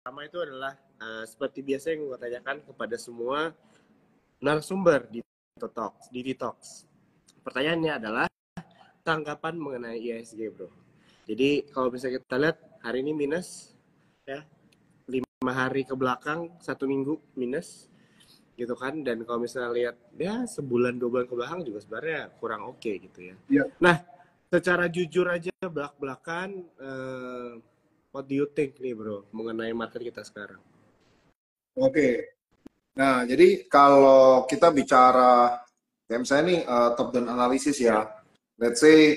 pertama itu adalah seperti biasa yang gue tanyakan kepada semua narasumber di Detox. Pertanyaannya adalah tanggapan mengenai IHSG, bro. Jadi kalau bisa kita lihat hari ini minus, ya 5 hari ke belakang, 1 minggu minus, gitu kan. Dan kalau misalnya lihat ya sebulan 2 bulan ke belakang juga sebenarnya kurang oke gitu ya. Iya. Nah, secara jujur aja belak-belakan, what do you think nih bro mengenai market kita sekarang? Oke. Nah, jadi kalau kita bicara, ya misalnya nih top down analisis ya. Let's say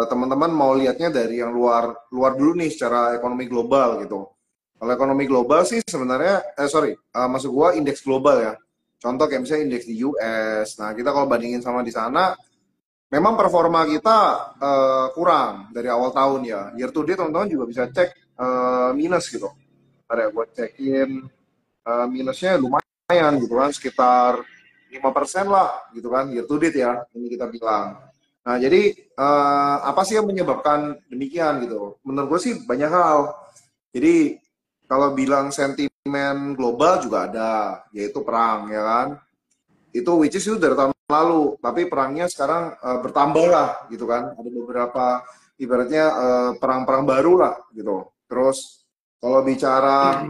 teman-teman mau lihatnya dari yang luar dulu nih secara ekonomi global gitu. Kalau ekonomi global sih sebenarnya, maksud gua indeks global ya. Contoh kayak misalnya indeks di US. Nah, kita kalau bandingin sama di sana, memang performa kita kurang dari awal tahun ya. Year to date teman-teman juga bisa cek minus gitu. Ada buat cekin minusnya lumayan gitu kan, sekitar 5% lah gitu kan, year to date ya, ini kita bilang. Nah, jadi apa sih yang menyebabkan demikian gitu? Menurut gue sih banyak hal. Jadi kalau bilang sentimen global juga ada, yaitu perang ya kan. Itu which is itu dari tahun lalu, tapi perangnya sekarang bertambah lah gitu kan. Ada beberapa ibaratnya perang-perang baru lah gitu. Terus kalau bicara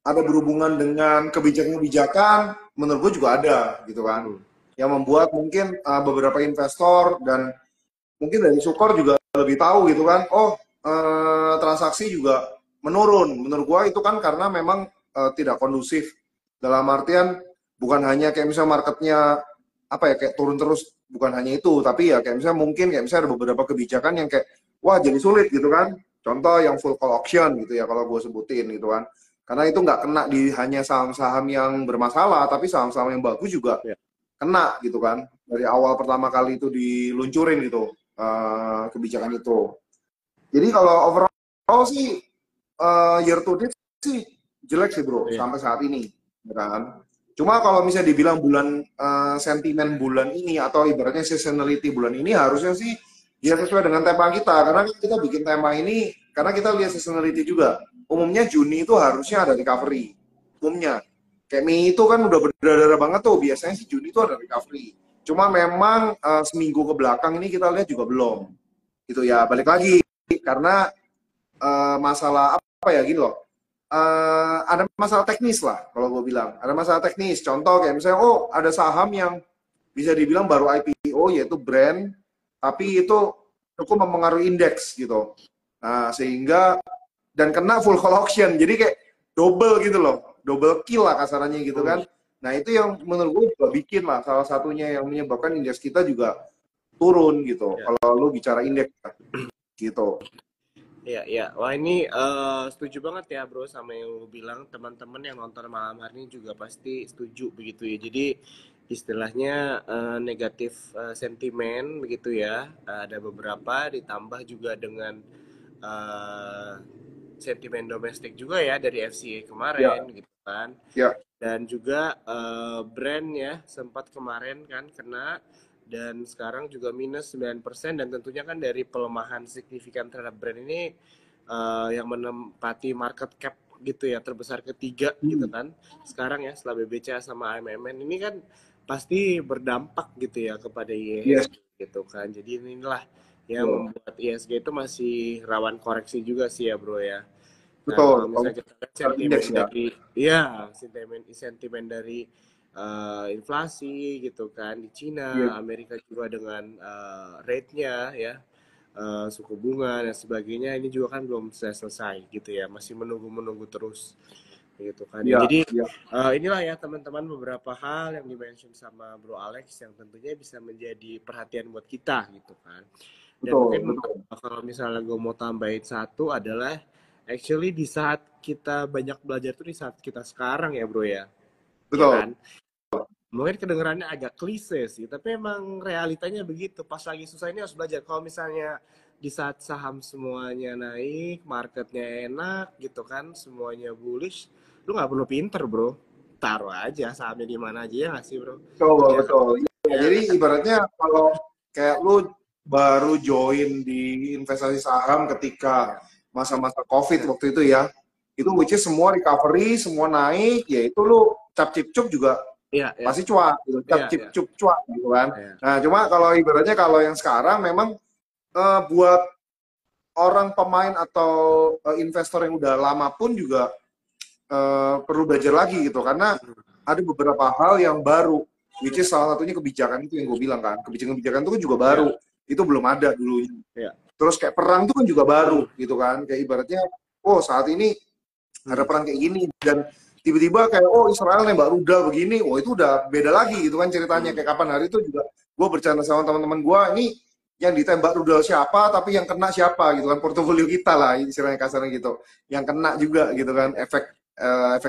ada berhubungan dengan kebijakan-kebijakan, menurut gue juga ada gitu kan, yang membuat mungkin beberapa investor dan mungkin dari Sukor juga lebih tahu gitu kan, transaksi juga menurun. Menurut gue itu kan karena memang tidak kondusif, dalam artian bukan hanya kayak misalnya marketnya apa ya kayak turun terus, bukan hanya itu, tapi ya kayak misalnya mungkin kayak misalnya ada beberapa kebijakan yang kayak wah jadi sulit gitu kan. Contoh yang full call auction gitu ya kalau gue sebutin gitu kan. Karena itu nggak kena di hanya saham-saham yang bermasalah, tapi saham-saham yang bagus juga kena gitu kan. Dari awal pertama kali itu diluncurin gitu kebijakan itu. Jadi kalau overall sih year to date sih jelek sih bro sampai saat ini, kan. Cuma kalau misalnya dibilang bulan sentimen bulan ini atau ibaratnya seasonality bulan ini harusnya sih ya sesuai dengan tema kita, karena kita bikin tema ini karena kita lihat seasonality juga. Umumnya Juni itu harusnya ada recovery. Umumnya. Kayak Mei itu kan udah berdarah banget tuh. Biasanya sih Juni itu ada recovery. Cuma memang seminggu ke belakang ini kita lihat juga belum. Gitu ya, balik lagi. Karena masalah apa ya gini loh. Ada masalah teknis lah kalau gue bilang. Ada masalah teknis. Contoh kayak misalnya, ada saham yang bisa dibilang baru IPO yaitu brand. Tapi itu cukup mempengaruhi indeks gitu. Nah, sehingga dan kena full call auction, jadi kayak double gitu loh, double kill lah kasarannya gitu kan. Nah itu yang menurut gue juga bikin lah salah satunya yang menyebabkan indeks kita juga turun gitu. Kalau lu bicara indeks gitu. Iya. Wah ini setuju banget ya bro sama yang lu bilang. Teman-teman yang nonton malam hari ini juga pasti setuju begitu ya. Jadi istilahnya negatif sentimen begitu ya. Ada beberapa ditambah juga dengan sentimen domestik juga ya dari FCA kemarin gitu kan. Dan juga brand ya sempat kemarin kan kena dan sekarang juga minus 9% dan tentunya kan dari pelemahan signifikan terhadap brand ini yang menempati market cap gitu ya terbesar ketiga gitu kan sekarang ya setelah BBCA sama AMMN ini kan pasti berdampak gitu ya kepada IHSG gitu kan. Jadi inilah yang membuat IHSG itu masih rawan koreksi juga sih ya bro ya. Nah, kalau misalnya kita lihat sentimen dari inflasi gitu kan di Cina, Amerika juga dengan rate-nya ya, suku bunga dan sebagainya ini juga kan belum selesai gitu ya, masih menunggu terus gitu kan. Jadi inilah ya teman-teman beberapa hal yang dimention sama Bro Alex yang tentunya bisa menjadi perhatian buat kita gitu kan. Dan mungkin kalau misalnya gue mau tambahin satu adalah actually di saat kita banyak belajar tuh di saat kita sekarang ya bro ya. Betul. Ya kan? Mungkin kedengarannya agak klise sih, tapi emang realitanya begitu. Pas lagi susah ini harus belajar. Kalau misalnya di saat saham semuanya naik, marketnya enak gitu kan, semuanya bullish, lu nggak perlu pinter bro. Taruh aja sahamnya di mana aja ya nggak sih bro? Betul. Ya, jadi ibaratnya kalau kayak lu baru join di investasi saham ketika masa-masa COVID waktu itu ya. Itu which is semua recovery, semua naik, ya itu lu cap cip cup juga pasti cuak, gitu. Cap cip cup cuak gitu kan. Nah, cuma kalau ibaratnya kalau yang sekarang memang buat orang pemain atau investor yang udah lama pun juga perlu belajar lagi gitu, karena ada beberapa hal yang baru, which is salah satunya kebijakan itu yang gue bilang kan, kebijakan itu kan juga baru, itu belum ada dulunya. Terus kayak perang itu kan juga baru gitu kan, kayak ibaratnya oh saat ini ada perang kayak gini, dan tiba-tiba kayak oh Israel nembak rudal begini, oh itu udah beda lagi gitu kan ceritanya. Kayak kapan hari itu juga gue bercanda sama teman-teman gue, ini yang ditembak rudal siapa, tapi yang kena siapa gitu kan, portofolio kita lah istilahnya kasarnya gitu, yang kena juga gitu kan, efek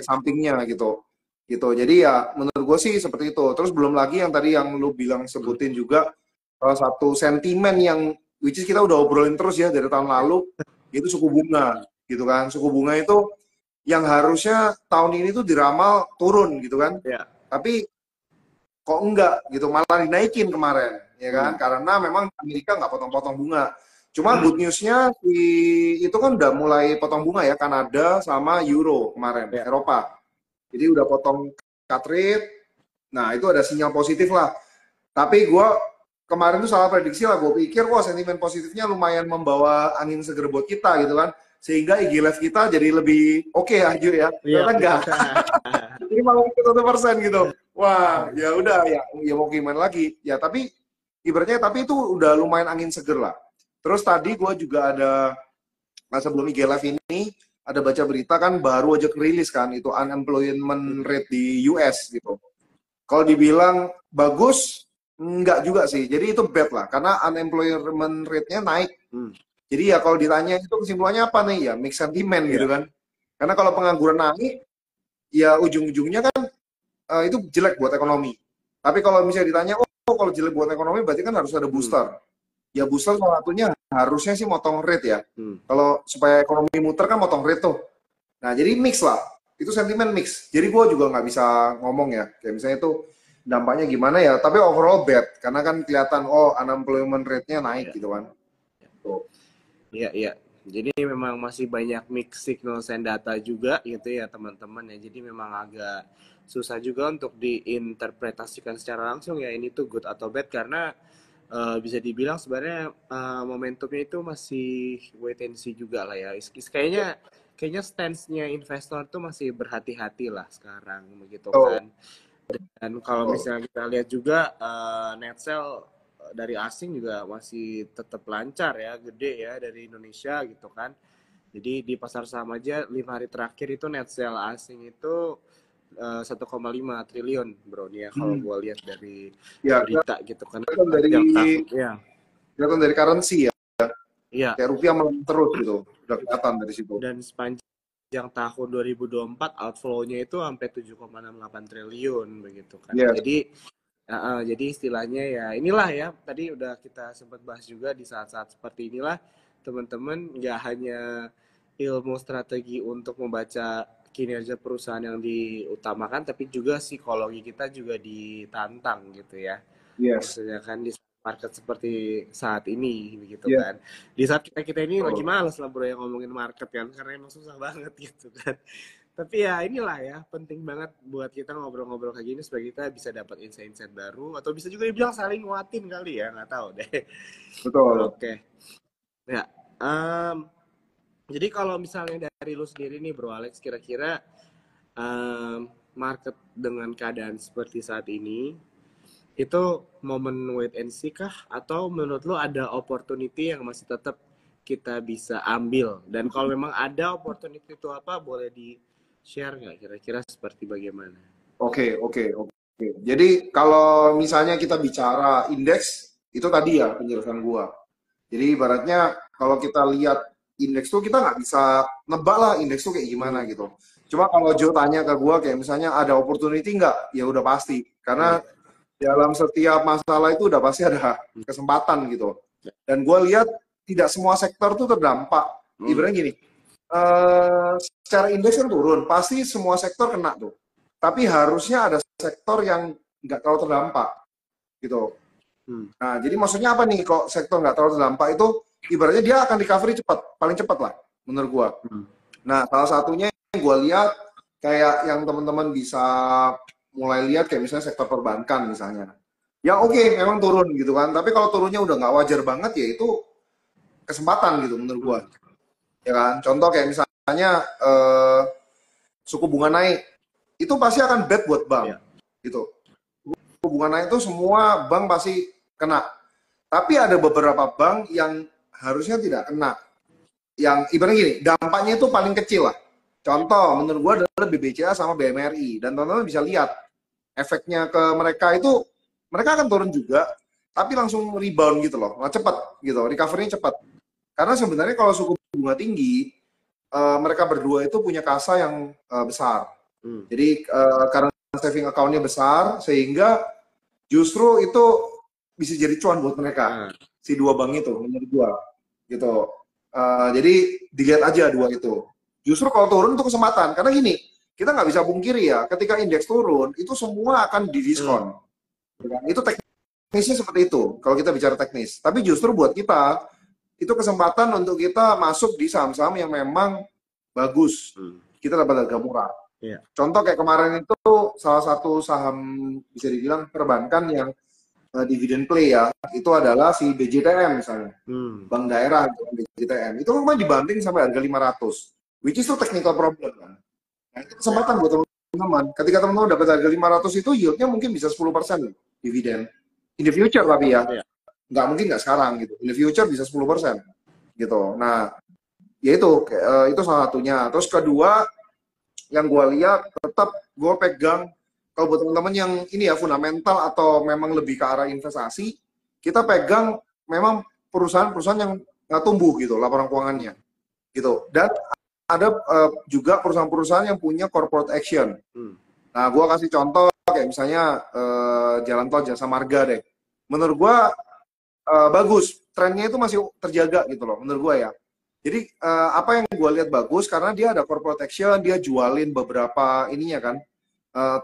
sampingnya gitu. Jadi ya menurut gue sih seperti itu. Terus belum lagi yang tadi yang lu bilang sebutin juga, salah satu sentimen yang which is kita udah obrolin terus ya dari tahun lalu, itu suku bunga gitu kan. Suku bunga itu yang harusnya tahun ini tuh diramal turun gitu kan, tapi kok enggak gitu, malah dinaikin kemarin ya kan, karena memang Amerika nggak potong-potong bunga. Cuma good newsnya itu kan udah mulai potong bunga ya, Kanada sama Euro kemarin, Eropa. Jadi udah potong cut rate, nah itu ada sinyal positif lah. Tapi gue kemarin tuh salah prediksi lah, gue pikir wah sentimen positifnya lumayan membawa angin seger buat kita gitu kan, sehingga IG Live kita jadi lebih oke ya, Ju ya. Ternyata enggak. Jadi malah ikut 1% gitu. Wah, ya udah ya mau gimana lagi. Ya tapi ibaratnya tapi itu udah lumayan angin seger lah. Terus tadi gue juga ada sebelum IG Live ini ada baca berita kan, baru aja kerilis kan itu unemployment rate di US gitu. Kalau dibilang bagus, enggak juga sih. Jadi itu bad lah, karena unemployment rate-nya naik. Jadi ya kalau ditanya itu kesimpulannya apa nih, ya mix sentiment gitu kan. Karena kalau pengangguran naik, ya ujung-ujungnya kan itu jelek buat ekonomi. Tapi kalau misalnya ditanya, oh kalau jelek buat ekonomi berarti kan harus ada booster. Ya booster salah satunya harusnya sih motong rate ya. Kalau supaya ekonomi muter kan motong rate tuh. Nah jadi mix lah, itu sentimen mix. Jadi gue juga nggak bisa ngomong ya, kayak misalnya itu dampaknya gimana ya. Tapi overall bad, karena kan kelihatan oh unemployment rate-nya naik gitu kan. Iya. Jadi memang masih banyak mix signal and data juga gitu ya teman-teman ya. Jadi memang agak susah juga untuk diinterpretasikan secara langsung ya ini tuh good atau bad, karena bisa dibilang sebenarnya momentumnya itu masih wait and see juga lah ya. Kayaknya stance-nya investor tuh masih berhati-hati lah sekarang begitu kan. Dan kalau misalnya kita lihat juga net sell dari asing juga masih tetap lancar ya, gede ya dari Indonesia gitu kan. Jadi di pasar saham aja 5 hari terakhir itu net sell asing itu 1,5 triliun bro nih ya, kalau gue lihat dari berita gitu kan. Kelihatan dari currency ya. Iya. Kayak rupiah melemah terus gitu, udah kelihatan dari situ. Dan sepanjang tahun 2024 outflow-nya itu sampai 7,68 triliun begitu kan. Jadi istilahnya ya inilah ya, tadi udah kita sempat bahas juga, di saat-saat seperti inilah teman-teman nggak hanya ilmu strategi untuk membaca kinerja perusahaan yang diutamakan, tapi juga psikologi kita juga ditantang gitu ya. Maksudnya kan di market seperti saat ini begitu kan. Di saat kita ini lagi males lah bro yang ngomongin market kan, karena emang susah banget gitu kan. Tapi ya inilah ya, penting banget buat kita ngobrol-ngobrol kayak gini supaya kita bisa dapat insight-insight baru, atau bisa juga dibilang saling nguatin kali ya, nggak tahu deh. Betul. Oke. Ya, jadi kalau misalnya dari lu sendiri nih Bro Alex, kira-kira market dengan keadaan seperti saat ini, itu momen wait and see kah? Atau menurut lu ada opportunity yang masih tetap kita bisa ambil? Dan kalau memang ada opportunity itu apa, boleh di-share nggak? Kira-kira seperti bagaimana? Oke. Jadi kalau misalnya kita bicara indeks, itu tadi ya penjelasan gua. Jadi ibaratnya kalau kita lihat indeks tuh kita nggak bisa nebak lah indeks tuh kayak gimana gitu. Cuma kalau Joe tanya ke gue kayak misalnya ada opportunity nggak, ya udah pasti. Karena dalam setiap masalah itu udah pasti ada kesempatan gitu. Dan gue lihat tidak semua sektor tuh terdampak. Ibaratnya gini, secara indeks kan turun, pasti semua sektor kena tuh. Tapi harusnya ada sektor yang nggak terlalu terdampak gitu. Nah, jadi maksudnya apa nih kok sektor nggak terlalu terdampak itu? Ibaratnya dia akan recovery cepat, paling cepat lah. menurut gua. Nah, salah satunya yang gua lihat kayak yang teman-teman bisa mulai lihat kayak misalnya sektor perbankan misalnya. Ya oke, memang turun gitu kan. Tapi kalau turunnya udah nggak wajar banget ya itu kesempatan gitu menurut gua. Ya kan? Contoh kayak misalnya suku bunga naik, itu pasti akan bad buat bank. Gitu. Suku bunga naik itu semua bank pasti kena. Tapi ada beberapa bank yang harusnya tidak kena. Yang ibaratnya gini, dampaknya itu paling kecil lah. Contoh, menurut gua adalah BBCA sama BMRI. Dan teman-teman bisa lihat efeknya ke mereka itu, mereka akan turun juga, tapi langsung rebound gitu loh, cepat gitu, recovery-nya cepat. Karena sebenarnya kalau suku bunga tinggi, mereka berdua itu punya kasa yang besar. Jadi karena saving account-nya besar, sehingga justru itu bisa jadi cuan buat mereka. Si dua bank itu, menurut gua. Gitu. Jadi dilihat aja dua itu. Justru kalau turun itu kesempatan. Karena gini, kita nggak bisa pungkiri ya, ketika indeks turun, itu semua akan didiskon. Itu teknisnya seperti itu, kalau kita bicara teknis. Tapi justru buat kita, itu kesempatan untuk kita masuk di saham-saham yang memang bagus. Kita dapat harga murah. Contoh kayak kemarin itu salah satu saham bisa dibilang perbankan yang dividend play ya, itu adalah si BJTM misalnya. Bank daerah BJTM. Itu memang dibanting sampai harga 500. Which is itu technical problem kan. Nah, itu kesempatan buat teman-teman. Ketika teman-teman dapat harga 500 itu yieldnya mungkin bisa 10% dividen. In the future tapi ya. Nggak mungkin nggak sekarang gitu. In the future bisa 10% gitu. Nah, ya itu salah satunya. Terus kedua yang gue lihat tetap gue pegang kalau buat teman-teman yang ini ya fundamental atau memang lebih ke arah investasi, kita pegang memang perusahaan-perusahaan yang nggak tumbuh gitu laporan keuangannya gitu. Dan ada juga perusahaan-perusahaan yang punya corporate action. Nah, gue kasih contoh kayak misalnya Jalan Tol Jasa Marga deh. Menurut gue bagus, trennya itu masih terjaga gitu loh, menurut gue ya. Jadi apa yang gue lihat bagus karena dia ada corporate action, dia jualin beberapa ininya kan,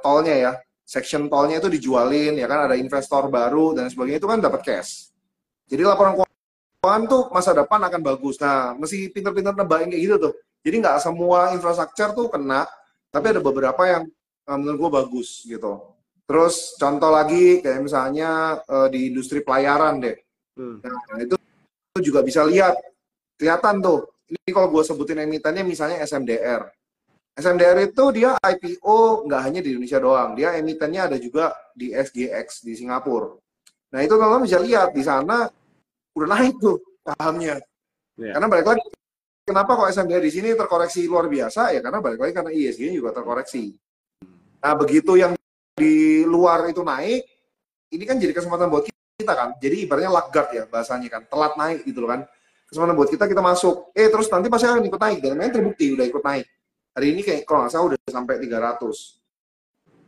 tolnya ya, section tolnya itu dijualin ya kan, ada investor baru dan sebagainya itu kan dapat cash. Jadi laporan keuangan tuh masa depan akan bagus. Nah, mesti pinter-pinter nebain kayak gitu tuh. Jadi nggak semua infrastruktur tuh kena, tapi ada beberapa yang menurut gue bagus gitu. Terus contoh lagi kayak misalnya di industri pelayaran deh. Nah, itu juga bisa kelihatan tuh. Ini kalau gue sebutin emitennya misalnya SMDR. SMDR itu dia IPO nggak hanya di Indonesia doang, dia emitennya ada juga di SGX di Singapura. Nah itu teman-teman bisa lihat di sana udah naik tuh sahamnya. Karena balik lagi, kenapa kok SMDR di sini terkoreksi luar biasa ya karena balik lagi karena ISG juga terkoreksi. Nah begitu yang di luar itu naik, ini kan jadi kesempatan buat kita kan. Jadi ibaratnya laggard ya bahasanya kan, telat naik gitu loh kan. Kesempatan buat kita masuk. Terus nanti pasti akan ikut naik dan memang terbukti udah ikut naik. Hari ini kayak kalau nggak salah udah sampai 300.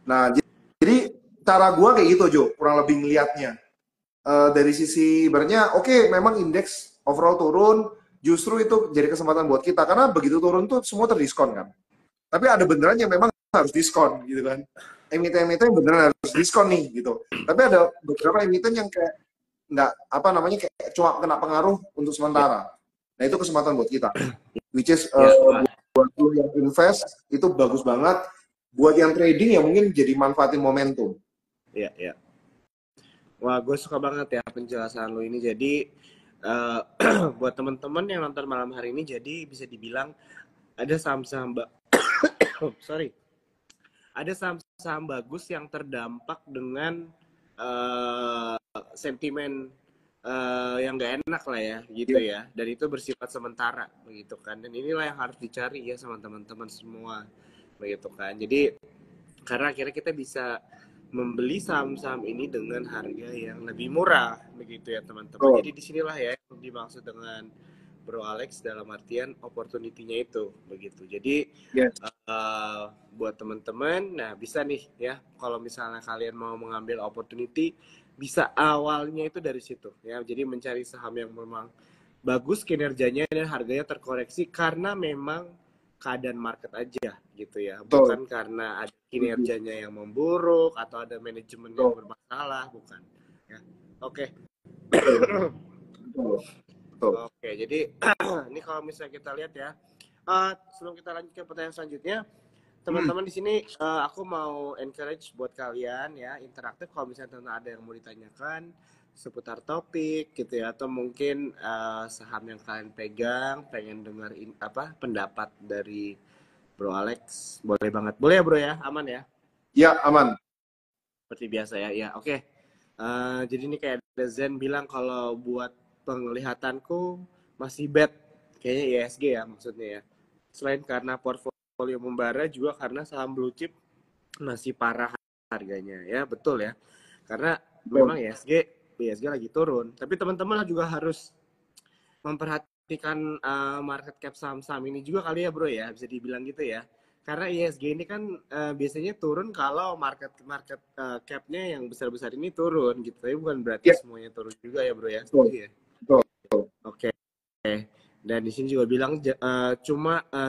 Nah, jadi cara gua kayak gitu Jo, kurang lebih ngelihatnya. Dari sisi ibaratnya oke, memang indeks overall turun, justru itu jadi kesempatan buat kita karena begitu turun tuh semua terdiskon kan. Tapi ada beneran yang memang harus diskon gitu kan. Emiten-emiten yang beneran harus diskon nih gitu. Tapi ada beberapa emiten yang kayak nggak kayak cuma kena pengaruh untuk sementara. Nah itu kesempatan buat kita. Which is buat yang invest itu bagus banget. Buat yang trading ya mungkin jadi manfaatin momentum. Iya. Wah, gue suka banget ya penjelasan lo ini. Jadi buat teman-teman yang nonton malam hari ini, jadi bisa dibilang ada saham-saham ada saham-saham bagus yang terdampak dengan sentimen yang gak enak lah ya gitu ya, dan itu bersifat sementara begitu kan, dan inilah yang harus dicari ya sama teman-teman semua begitu kan. Jadi karena akhirnya kita bisa membeli saham-saham ini dengan harga yang lebih murah begitu ya teman-teman. Jadi disinilah ya yang dimaksud dengan Bro Alex dalam artian opportunity-nya itu begitu. Jadi buat teman-teman, nah bisa nih ya kalau misalnya kalian mau mengambil opportunity, bisa awalnya itu dari situ ya. Jadi mencari saham yang memang bagus kinerjanya dan harganya terkoreksi karena memang keadaan market aja gitu ya, bukan karena ada kinerjanya yang memburuk atau ada manajemen yang bermasalah, bukan ya. Oke. Betul. Oke, jadi ini kalau misalnya kita lihat ya, sebelum kita lanjut ke pertanyaan selanjutnya, teman-teman di sini aku mau encourage buat kalian ya interaktif kalau misalnya ada yang mau ditanyakan seputar topik gitu ya, atau mungkin saham yang kalian pegang pengen dengar pendapat dari Bro Alex, boleh banget, boleh ya Bro ya, aman ya? Ya aman. Seperti biasa ya, ya oke. Jadi ini kayak ada Zen bilang kalau buat penglihatanku masih bad kayaknya ISG ya maksudnya ya. Selain karena portfolio membara juga karena saham blue chip masih parah harganya ya, betul ya. Karena memang ISG lagi turun, tapi teman-teman juga harus memperhatikan market cap saham-saham ini juga kali ya Bro ya, bisa dibilang gitu ya. Karena ISG ini kan biasanya turun kalau market cap-nya yang besar-besar ini turun gitu. Tapi bukan berarti semuanya turun juga ya Bro ya. Setuju ya? Oke. Dan di sini juga bilang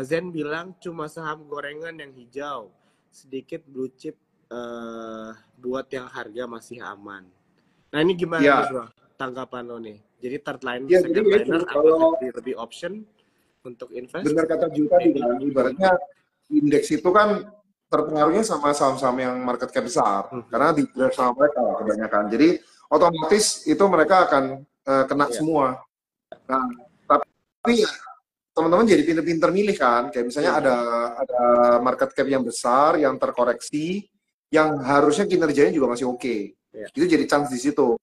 Zen bilang cuma saham gorengan yang hijau. Sedikit blue chip buat yang harga masih aman. Nah, ini gimana nih Bro? Tanggapan lo nih. Jadi third liner, second liner apakah lebih option untuk invest? Benar kata Juta tadi kan, ibaratnya indeks itu kan terpengaruhnya sama saham-saham yang market cap besar, karena di drive sama mereka kebanyakan. Jadi otomatis itu mereka akan kena semua. Nah, tapi ya, teman-teman jadi pinter-pinter milih kan, kayak misalnya ada market cap yang besar, yang terkoreksi, yang harusnya kinerjanya juga masih oke. Itu jadi chance di situ.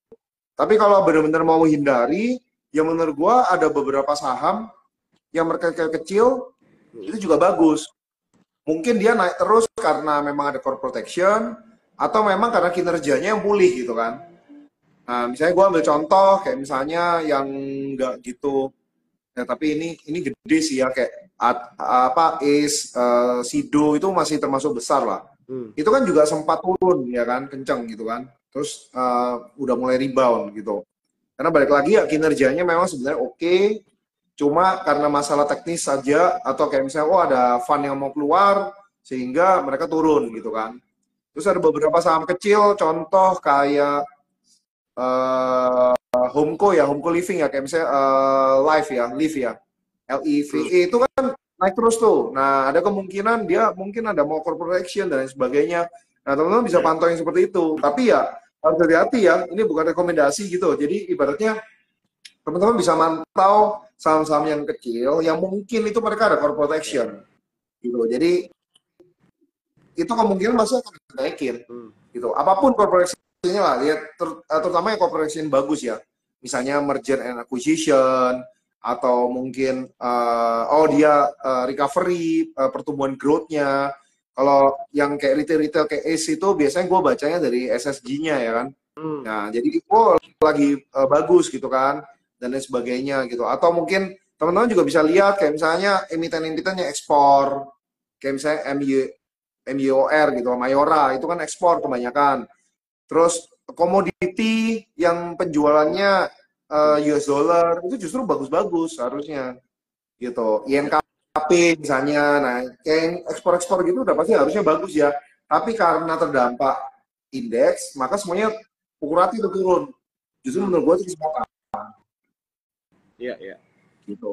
Tapi kalau benar-benar mau hindari, ya menurut gua ada beberapa saham yang market cap kecil itu juga bagus. Mungkin dia naik terus karena memang ada core protection atau memang karena kinerjanya yang pulih gitu kan. Nah, misalnya gue ambil contoh kayak misalnya yang nggak gitu, ya tapi ini gede sih ya, kayak Sido itu masih termasuk besar lah. Itu kan juga sempat turun ya kan, kenceng gitu kan. Terus udah mulai rebound gitu. Karena balik lagi ya kinerjanya memang sebenarnya oke, cuma karena masalah teknis saja atau kayak misalnya ada fund yang mau keluar sehingga mereka turun gitu kan. Terus ada beberapa saham kecil, contoh kayak Homco Living ya, kayak misalnya Live ya, LIVE itu kan naik terus tuh. Nah, ada kemungkinan dia mungkin ada mau corporate action dan lain sebagainya. Nah, teman-teman bisa pantau yang seperti itu. Tapi ya harus hati-hati ya, ini bukan rekomendasi gitu. Jadi ibaratnya teman-teman bisa mantau saham-saham yang kecil yang mungkin itu mereka ada corporate action gitu. Jadi itu kemungkinan masih akan dinaikin gitu. Apapun corporate actionnya lah, ya terutama yang corporate action bagus ya. Misalnya merger and acquisition atau mungkin dia recovery, pertumbuhan growth-nya. Kalau yang kayak retail kayak ACE itu biasanya gue bacanya dari SSG-nya ya kan. Nah, jadi lagi bagus gitu kan dan lain sebagainya gitu. Atau mungkin teman-teman juga bisa lihat kayak misalnya emiten-emiten yang ekspor, kayak misalnya MYOR gitu, Mayora itu kan ekspor kebanyakan. Terus komoditi yang penjualannya US dollar itu justru bagus-bagus harusnya gitu. INKP misalnya, nah kayak ekspor-ekspor gitu udah pasti harusnya bagus ya. Tapi karena terdampak indeks, maka semuanya pukul rata itu turun. Justru menurut gue itu kesempatan. Iya. Gitu.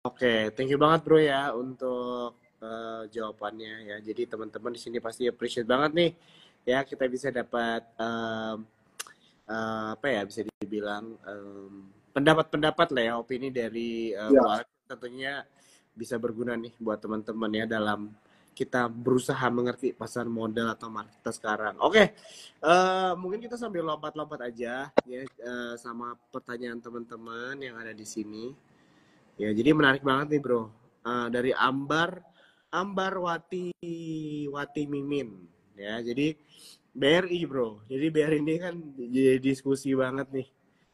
Oke, thank you banget Bro ya untuk jawabannya ya. Jadi teman-teman di sini pasti appreciate banget nih ya, kita bisa dapat bisa dibilang pendapat-pendapat lah ya, opini dari Bro Alex, tentunya bisa berguna nih buat teman-teman ya dalam kita berusaha mengerti pasar modal atau market sekarang. Oke, mungkin kita sambil lompat-lompat aja ya sama pertanyaan teman-teman yang ada di sini. Ya, jadi menarik banget nih Bro. Dari Ambar Wati Mimin ya. Jadi BRI Bro. Jadi BRI ini kan jadi diskusi banget nih.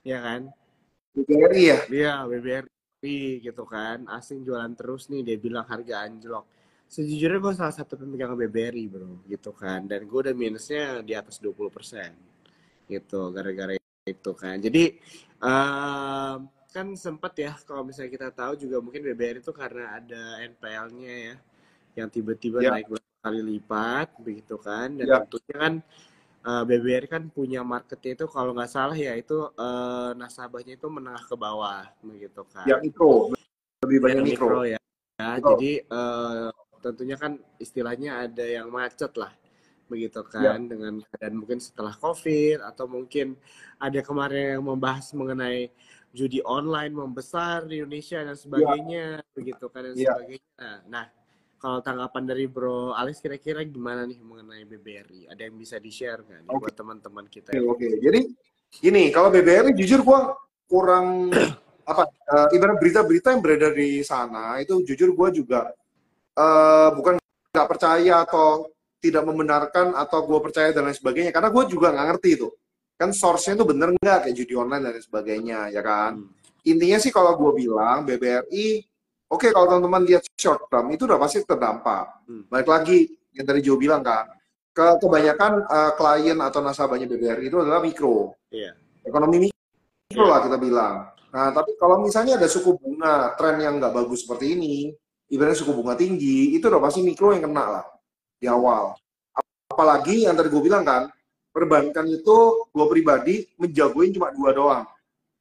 Ya kan? BBRI ya? Iya, BBRI gitu kan. Asing jualan terus nih, dia bilang harga anjlok. Sejujurnya gue salah satu pemegang BBRI Bro, gitu kan. Dan gue udah minusnya di atas 20%. Gitu, gara-gara itu kan. Jadi kan sempat ya, kalau misalnya kita tahu juga mungkin BBRI itu karena ada NPL-nya ya, yang tiba-tiba naik berapa kali lipat begitu kan. Dan tentunya kan BBRI kan punya marketnya itu kalau nggak salah ya itu nasabahnya itu menengah ke bawah begitu kan. Ya mikro, lebih banyak Ya, mikro. mikro ya. Jadi tentunya kan istilahnya ada yang macet lah begitu Ya. kan dengan keadaan mungkin setelah COVID atau mungkin ada kemarin yang membahas mengenai judi online membesar di Indonesia dan sebagainya begitu kan dan sebagainya. Nah, kalau tanggapan dari Bro Alex kira-kira gimana nih mengenai BBRI? Ada yang bisa di-share nggak nih buat teman-teman kita? Oke. Jadi gini, kalau BBRI jujur gua kurang ibarat berita-berita yang beredar di sana itu jujur gua juga bukan nggak percaya atau tidak membenarkan atau gue percaya dan lain sebagainya karena gue juga nggak ngerti itu kan source-nya itu bener nggak kayak judi online dan lain sebagainya ya kan. Intinya sih kalau gue bilang BBRI oke, kalau teman-teman lihat short term itu udah pasti terdampak. Balik lagi yang tadi Joe bilang kan kebanyakan klien atau nasabahnya BBRI itu adalah mikro, ekonomi mikro lah kita bilang. Nah tapi kalau misalnya ada suku bunga tren yang nggak bagus seperti ini, ibaratnya suku bunga tinggi, itu udah pasti mikro yang kena lah di awal. Apalagi yang tadi gue bilang kan, perbankan itu gue pribadi menjagoin cuma 2 doang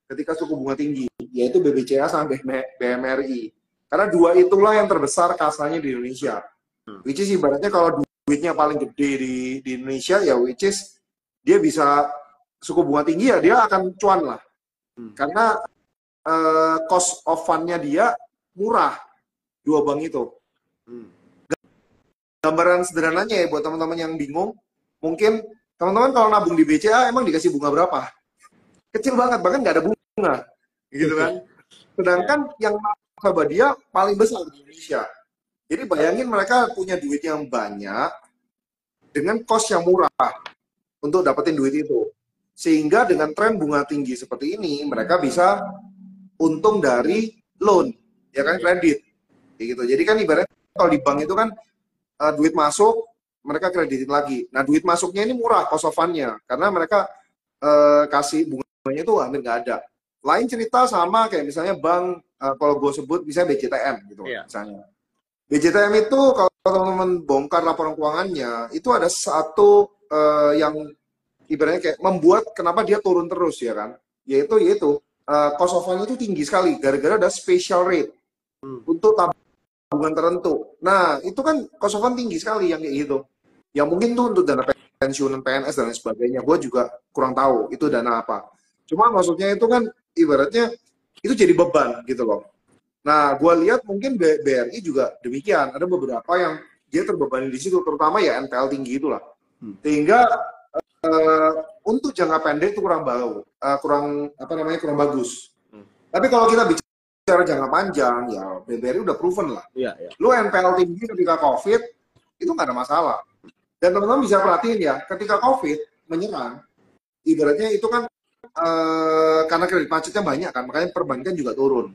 ketika suku bunga tinggi, yaitu BBCA sama BMRI. Karena 2 itulah yang terbesar kasanya di Indonesia. Which is ibaratnya kalau duitnya paling gede di Indonesia, ya which is dia bisa suku bunga tinggi ya dia akan cuan lah. Karena cost of fund-nya dia murah, 2 bank itu. Gambaran sederhananya ya buat teman-teman yang bingung, mungkin teman-teman kalau nabung di BCA emang dikasih bunga berapa? Kecil banget, bahkan nggak ada bunga, gitu kan. Sedangkan yang nasabah dia paling besar di Indonesia. Jadi bayangin mereka punya duit yang banyak dengan cost yang murah untuk dapetin duit itu. Sehingga dengan tren bunga tinggi seperti ini, mereka bisa untung dari loan, ya kan, kredit. Gitu. Jadi kan ibaratnya kalau di bank itu kan duit masuk, mereka kreditin lagi. Nah, duit masuknya ini murah, cost of fund-nya. Karena mereka kasih bunganya itu hampir nggak ada. Lain cerita sama kayak misalnya bank, kalau gue sebut misalnya BCTM gitu misalnya. BCTM itu kalau teman-teman bongkar laporan keuangannya, itu ada satu yang ibaratnya kayak membuat kenapa dia turun terus ya kan. Yaitu cost of fund itu tinggi sekali, gara-gara ada special rate untuk tabungan tertentu. Nah, itu kan cost of fund tinggi sekali yang kayak gitu. Yang mungkin tuh untuk dana pensiunan PNS dan lain sebagainya. Gue juga kurang tahu itu dana apa. Cuma maksudnya itu kan ibaratnya itu jadi beban gitu loh. Nah, gue lihat mungkin BRI juga demikian. Ada beberapa yang dia terbebani di situ, terutama ya NPL tinggi itulah. Sehingga untuk jangka pendek itu kurang bagus. Tapi kalau kita bicara jangka panjang, ya BBRI udah proven lah. Lu NPL tinggi ketika COVID, itu nggak ada masalah. Dan teman-teman bisa perhatiin ya, ketika COVID menyerang, ibaratnya itu kan karena kredit macetnya banyak kan, makanya perbankan juga turun.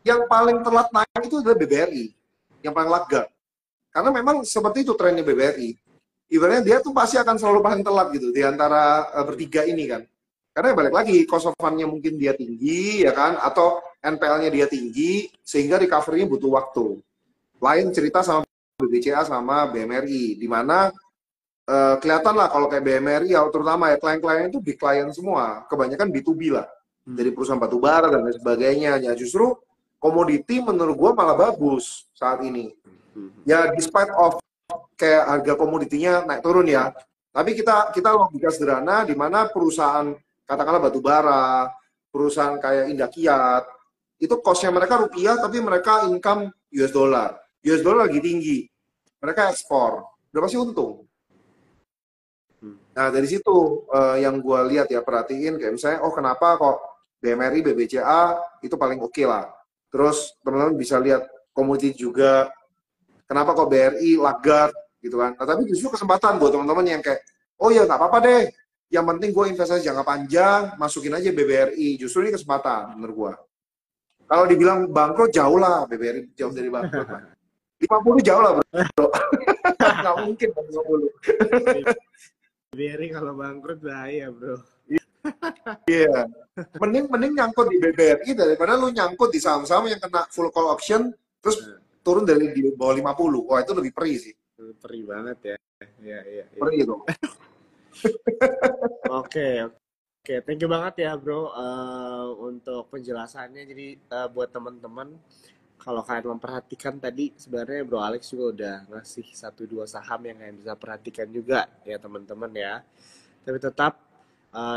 Yang paling telat naik itu adalah BBRI, yang paling lagak. Karena memang seperti itu trennya BBRI. Ibaratnya dia tuh pasti akan selalu paling telat gitu, di antara bertiga ini kan. Karena balik lagi, cost of fund-nya mungkin dia tinggi, ya kan, atau NPL-nya dia tinggi, sehingga recovery-nya butuh waktu. Lain cerita sama BBCA sama BMRI, di mana kelihatan lah kalau kayak BMRI, ya, terutama ya klien-klien itu big client semua, kebanyakan B2B lah, dari perusahaan batubara dan lain sebagainya. Ya justru komoditi menurut gua malah bagus saat ini. Ya despite of kayak harga komoditinya naik turun ya, tapi kita logika sederhana di mana perusahaan katakanlah batubara, perusahaan kayak Indah Kiat, itu cost-nya mereka rupiah, tapi mereka income US dollar. US dollar lagi tinggi. Mereka ekspor. Udah pasti untung. Nah, dari situ yang gue lihat ya, perhatiin kayak misalnya, oh kenapa kok BMRI, BBCA itu paling oke lah. Terus teman-teman bisa lihat komoditi juga, kenapa kok BRI, Lagarde, gitu kan. Nah, tapi justru kesempatan buat teman-teman yang kayak, oh ya nggak apa-apa deh, yang penting gue investasi jangka panjang, masukin aja BBRI. Justru ini kesempatan menurut gue. Kalau dibilang bangkrut, jauh lah BBRI, jauh dari bangkrut. 50 jauh lah bro. Nggak mungkin 50. BBRI kalau bangkrut bahaya bro. Iya. Mending nyangkut di BBRI daripada lu nyangkut di saham-saham yang kena full call option, terus turun dari di bawah 50. Wah itu lebih perih sih. Perih banget ya. Iya. Perih itu. Oke, oke, thank you banget ya bro untuk penjelasannya. Jadi buat teman-teman, kalau kalian memperhatikan tadi, sebenarnya Bro Alex juga udah ngasih satu dua saham yang kalian bisa perhatikan juga ya teman-teman ya. Tapi tetap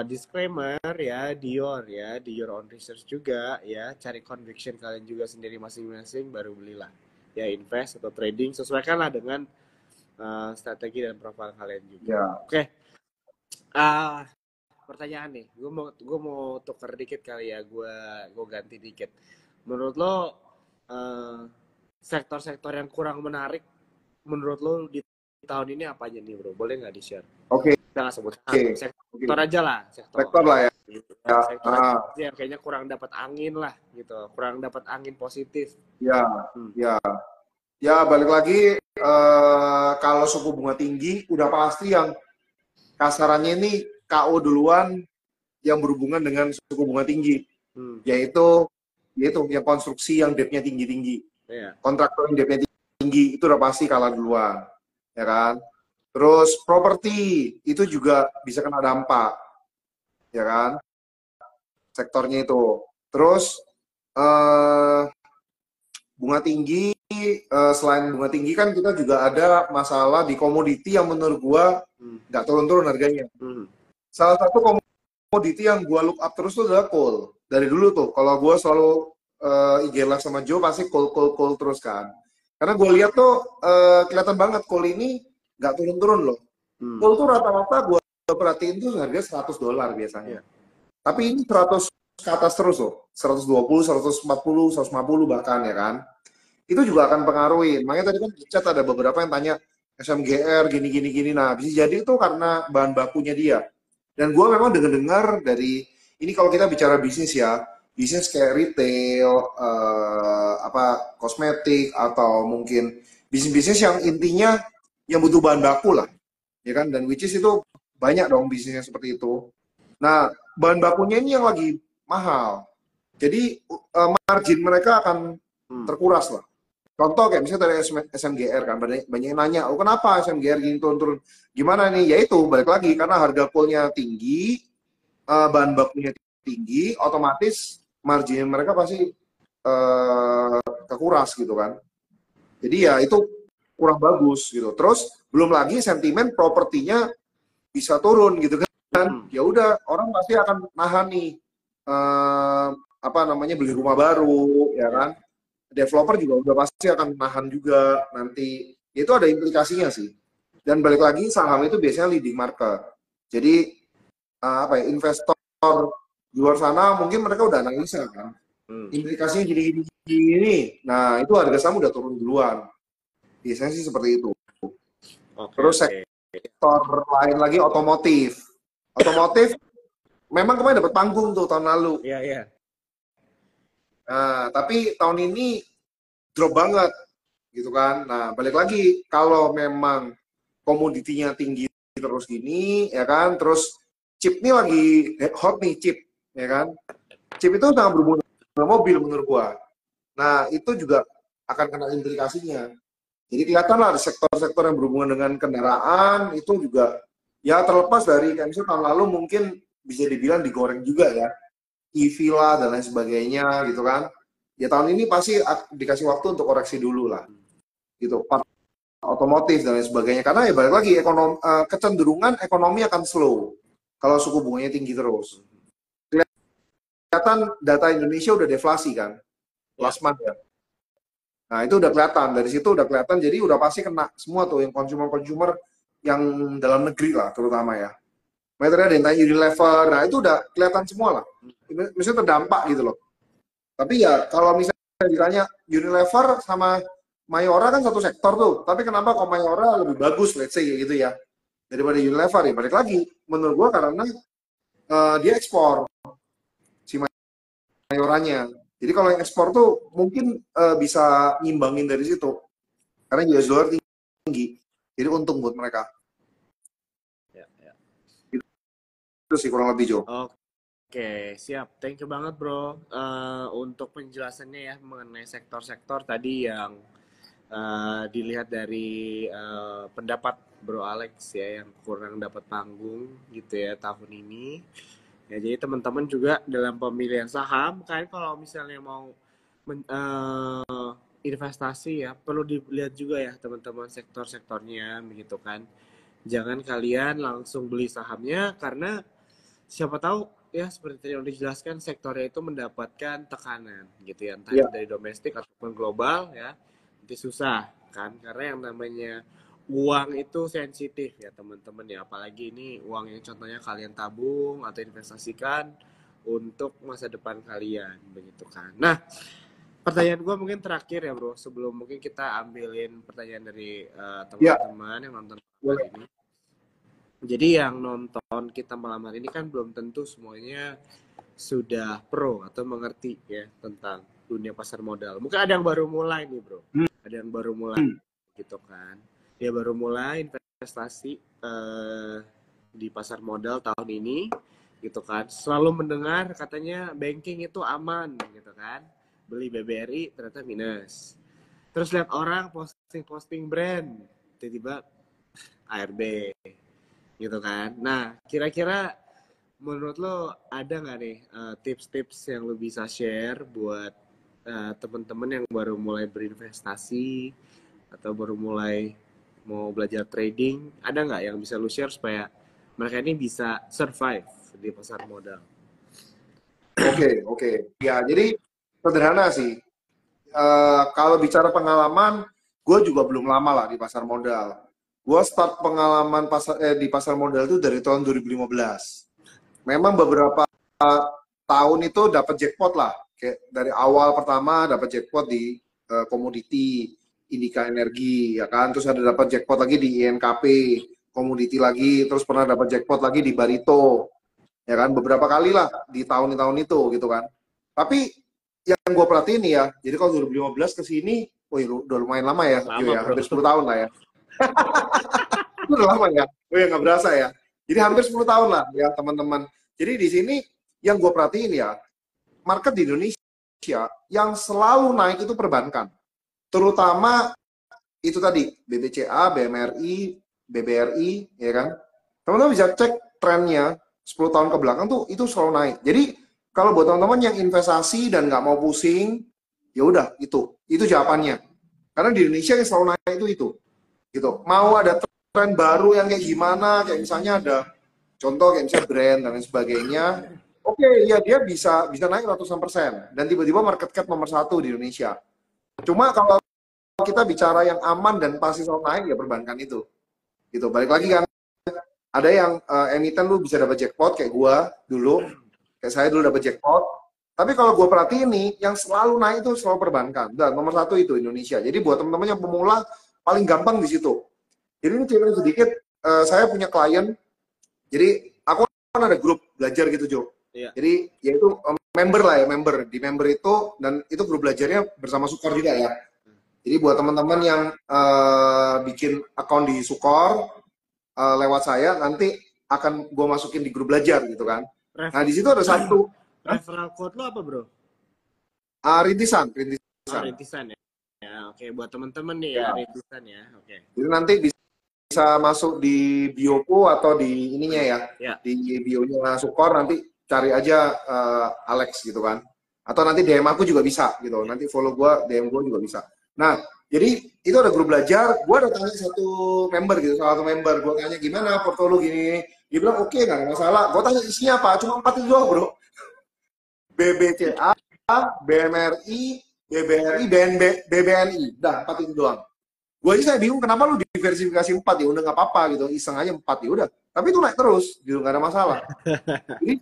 disclaimer ya, di your own research juga ya, cari conviction kalian juga sendiri masing-masing baru belilah. Ya invest atau trading sesuaikanlah dengan strategi dan profil kalian juga. Ya. Oke. Pertanyaan nih, gue mau tuker dikit kali ya, gue ganti dikit. Menurut lo sektor-sektor yang kurang menarik menurut lo di tahun ini apa aja nih bro? Boleh nggak di-share? Oke. Kita nggak sebut saham, sektor aja lah, Sektor lah ya. Ya, sektor aja yang kayaknya kurang dapat angin lah gitu, kurang dapat angin positif. Ya, ya balik lagi kalau suku bunga tinggi udah pasti yang kasarannya ini KO duluan yang berhubungan dengan suku bunga tinggi, yaitu yang konstruksi yang depth-nya tinggi-tinggi. Kontraktor yang depth-nya tinggi itu udah pasti kalah duluan, ya kan? Terus properti itu juga bisa kena dampak, ya kan? Sektornya itu. Terus bunga tinggi, selain bunga tinggi kan kita juga ada masalah di komoditi yang menurut gua nggak turun-turun harganya. Salah satu komoditi yang gua look up terus tuh adalah coal. Dari dulu tuh, kalau gua selalu IG live sama Joe pasti coal terus kan. Karena gua lihat tuh kelihatan banget coal ini nggak turun-turun loh. Coal tuh rata-rata gua perhatiin tuh harga $100 biasanya. Tapi ini 100 ke atas terus loh. 120, 140, 150 bahkan ya kan. Itu juga akan pengaruhi. Makanya tadi kan di chat ada beberapa yang tanya SMGR gini. Nah, bisa jadi itu karena bahan bakunya dia. Dan gue memang dengar dari ini kalau kita bicara bisnis ya, bisnis kayak retail, kosmetik atau mungkin bisnis-bisnis yang intinya yang butuh bahan baku lah, ya kan? Dan which is itu banyak dong bisnisnya seperti itu. Nah, bahan bakunya ini yang lagi mahal. Jadi margin mereka akan terkuras lah. Contoh kayak misalnya dari SMGR kan, banyak yang nanya, oh kenapa SMGR gini turun-turun? Gimana nih? Ya itu, balik lagi, karena harga coalnya tinggi, bahan bakunya tinggi, otomatis margin mereka pasti kekuras gitu kan. Jadi ya itu kurang bagus gitu. Terus belum lagi sentimen propertinya bisa turun gitu kan. Ya udah, orang pasti akan nahan nih beli rumah baru ya kan. Developer juga udah pasti akan nahan juga nanti. Itu ada implikasinya sih. Dan balik lagi saham itu biasanya leading market. Jadi investor di luar sana mungkin mereka udah analisa kan. Implikasinya jadi gini. Nah, itu harga saham udah turun duluan. Biasanya sih seperti itu. Terus sektor lain lagi otomotif. Otomotif memang kemarin dapat panggung tuh tahun lalu. Iya. Nah, tapi tahun ini drop banget gitu kan. Nah, balik lagi kalau memang komoditinya tinggi terus gini ya kan, terus chip ini lagi hot nih chip ya kan. Chip itu sangat berhubungan dengan mobil menurut gua. Nah, itu juga akan kena implikasinya. Jadi kelihatan lah sektor-sektor yang berhubungan dengan kendaraan itu juga ya terlepas dari kayak misalnya tahun lalu mungkin bisa dibilang digoreng juga ya. EV lah dan lain sebagainya gitu kan. Ya tahun ini pasti dikasih waktu untuk koreksi dulu lah. Gitu. Otomotif dan lain sebagainya. Karena ya balik lagi kecenderungan ekonomi akan slow kalau suku bunganya tinggi terus. Kelihatan data Indonesia udah deflasi kan. Last month ya. Nah, itu udah kelihatan. Dari situ udah kelihatan, jadi udah pasti kena semua tuh yang consumer yang dalam negeri lah terutama ya. Makanya ada yang tanya Unilever, nah itu udah kelihatan semua lah. Misalnya terdampak gitu loh. Tapi ya kalau misalnya ditanya Unilever sama Mayora kan satu sektor tuh. Tapi kenapa kok Mayora lebih bagus, let's say gitu ya, daripada Unilever ya? Balik lagi, menurut gua karena dia ekspor si Mayoranya. Jadi kalau yang ekspor tuh mungkin bisa nyimbangin dari situ. Karena US dollar tinggi. Jadi untung buat mereka. Ya. Itu sih kurang lebih, Jo. Oke, siap. Thank you banget, bro. Untuk penjelasannya ya mengenai sektor-sektor tadi yang dilihat dari pendapat Bro Alex ya yang kurang dapat panggung gitu ya tahun ini. Ya jadi teman-teman juga dalam pemilihan saham kan kalau misalnya mau investasi ya perlu dilihat juga ya teman-teman sektor-sektornya begitu kan. Jangan kalian langsung beli sahamnya karena siapa tahu ya seperti yang dijelaskan sektornya itu mendapatkan tekanan gitu ya entah itu dari domestik ataupun global ya nanti susah kan karena yang namanya uang itu sensitif ya teman-teman ya apalagi ini uang yang contohnya kalian tabung atau investasikan untuk masa depan kalian begitu kan. Nah pertanyaan gue mungkin terakhir ya bro sebelum mungkin kita ambilin pertanyaan dari teman-teman yang nonton ini. Jadi yang nonton kita malam hari ini kan belum tentu semuanya sudah pro atau mengerti ya tentang dunia pasar modal. Mungkin ada yang baru mulai nih bro, ada yang baru mulai gitu kan. Dia baru mulai investasi di pasar modal tahun ini gitu kan. Selalu mendengar katanya banking itu aman gitu kan. Beli BBRI ternyata minus. Terus lihat orang posting brand, tiba-tiba ARB gitu kan. Nah, kira-kira menurut lo ada nggak nih tips-tips yang lo bisa share buat teman-teman yang baru mulai berinvestasi atau baru mulai mau belajar trading? Ada nggak yang bisa lo share supaya mereka ini bisa survive di pasar modal? Oke. Ya, jadi sederhana sih. Kalau bicara pengalaman, gue juga belum lama lah di pasar modal. Gue start pengalaman di pasar modal itu dari tahun 2015. Memang beberapa tahun itu dapat jackpot lah. Kayak dari awal pertama dapat jackpot di komoditi, Indika Energi, ya kan. Terus ada dapat jackpot lagi di INKP, komoditi lagi. Terus pernah dapat jackpot lagi di Barito, ya kan. Beberapa kali lah di tahun-tahun itu, gitu kan. Tapi yang gue perhatiin nih ya, jadi kalau 2015 ke sini, udah lumayan lama ya, ya hampir 10 tahun lah ya. Itu udah lama ya, nggak berasa ya. Jadi hampir 10 tahun lah ya teman-teman. Jadi di sini yang gue perhatiin ya, market di Indonesia yang selalu naik itu perbankan. Terutama itu tadi, BBCA, BMRI, BBRI, ya kan. Teman-teman bisa cek trennya 10 tahun ke belakang tuh itu selalu naik. Jadi kalau buat teman-teman yang investasi dan nggak mau pusing, ya udah itu jawabannya. Karena di Indonesia yang selalu naik itu. Gitu. Mau ada tren baru yang kayak gimana, kayak misalnya ada contoh kayak misalnya brand dan lain sebagainya. Oke, ya dia bisa naik ratusan persen dan tiba-tiba market cap nomor 1 di Indonesia. Cuma kalau kita bicara yang aman dan pasti selalu naik ya perbankan itu. Gitu. Balik lagi kan ada yang emiten lu bisa dapat jackpot kayak gua dulu. Kayak saya dulu dapat jackpot. Tapi kalau gue perhatiin nih, yang selalu naik itu selalu perbankan. Dan nomor 1 itu Indonesia. Jadi buat teman-teman yang pemula, paling gampang di situ. Jadi ini cerita sedikit, saya punya klien. Jadi aku kan ada grup belajar gitu Jo. Iya. Jadi yaitu member lah ya, member. Di member itu, dan itu grup belajarnya bersama Sukor juga ya. Jadi buat teman-teman yang bikin akun di Sukor, lewat saya, nanti akan gue masukin di grup belajar gitu kan. Nah, di situ ada satu. Referral code lo apa, bro? Rintisan. Rintisan ya. Ya, oke. Buat teman-teman nih ya, rintisan ya. Oke. Jadi nanti bisa masuk di bioku atau di ininya ya. Di bio-nya Sukor, nanti cari aja Alex gitu kan. Atau nanti DM aku juga bisa gitu. Nanti follow gue, DM gue juga bisa. Nah, jadi itu ada grup belajar. Gue ada tanya satu member gitu, salah satu member. Gue tanya gimana portfolio gini. Dia bilang oke, nggak ada masalah. Gue tanya isinya apa? Cuma 4 itu doang bro. BBCA, BMRI, BBRI, BBNI. Udah 4 itu doang. Gue aja saya bingung kenapa lu diversifikasi 4 ya. Udah nggak apa-apa gitu. Iseng aja 4 ya udah. Tapi itu naik terus gitu, nggak ada masalah. Jadi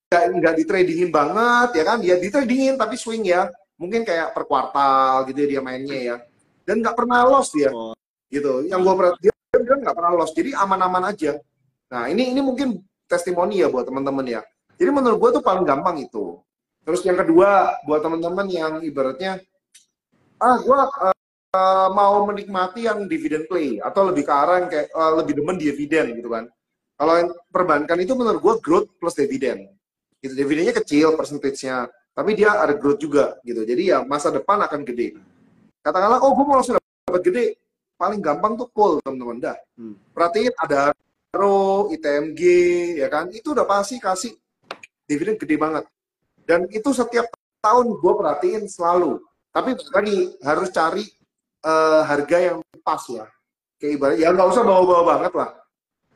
nggak ditradingin banget ya kan. Ya ditradingin tapi swing ya. Mungkin kayak per kuartal gitu ya dia mainnya ya. Dan nggak pernah loss dia. Gitu. Yang gue perhatiin dia bilang nggak pernah loss. Jadi aman-aman aja. Nah, ini mungkin testimoni ya buat teman-teman ya. Jadi menurut gue tuh paling gampang itu. Terus yang kedua, buat teman-teman yang ibaratnya, gue mau menikmati yang dividend play, atau lebih ke arah yang kayak lebih demen dividen gitu kan. Kalau yang perbankan itu menurut gue growth plus dividen. Gitu, dividennya kecil persentasenya, tapi dia ada growth juga gitu. Jadi ya masa depan akan gede. Katakanlah, oh gue mau langsung dapat gede, paling gampang tuh call teman-teman. Dah, perhatiin ada Adaro, ITMG, ya kan, itu udah pasti kasih dividen gede banget. Dan itu setiap tahun gue perhatiin selalu. Tapi lagi harus cari harga yang pas ya. Kayak ibaratnya, ya nggak usah bawa-bawa banget lah.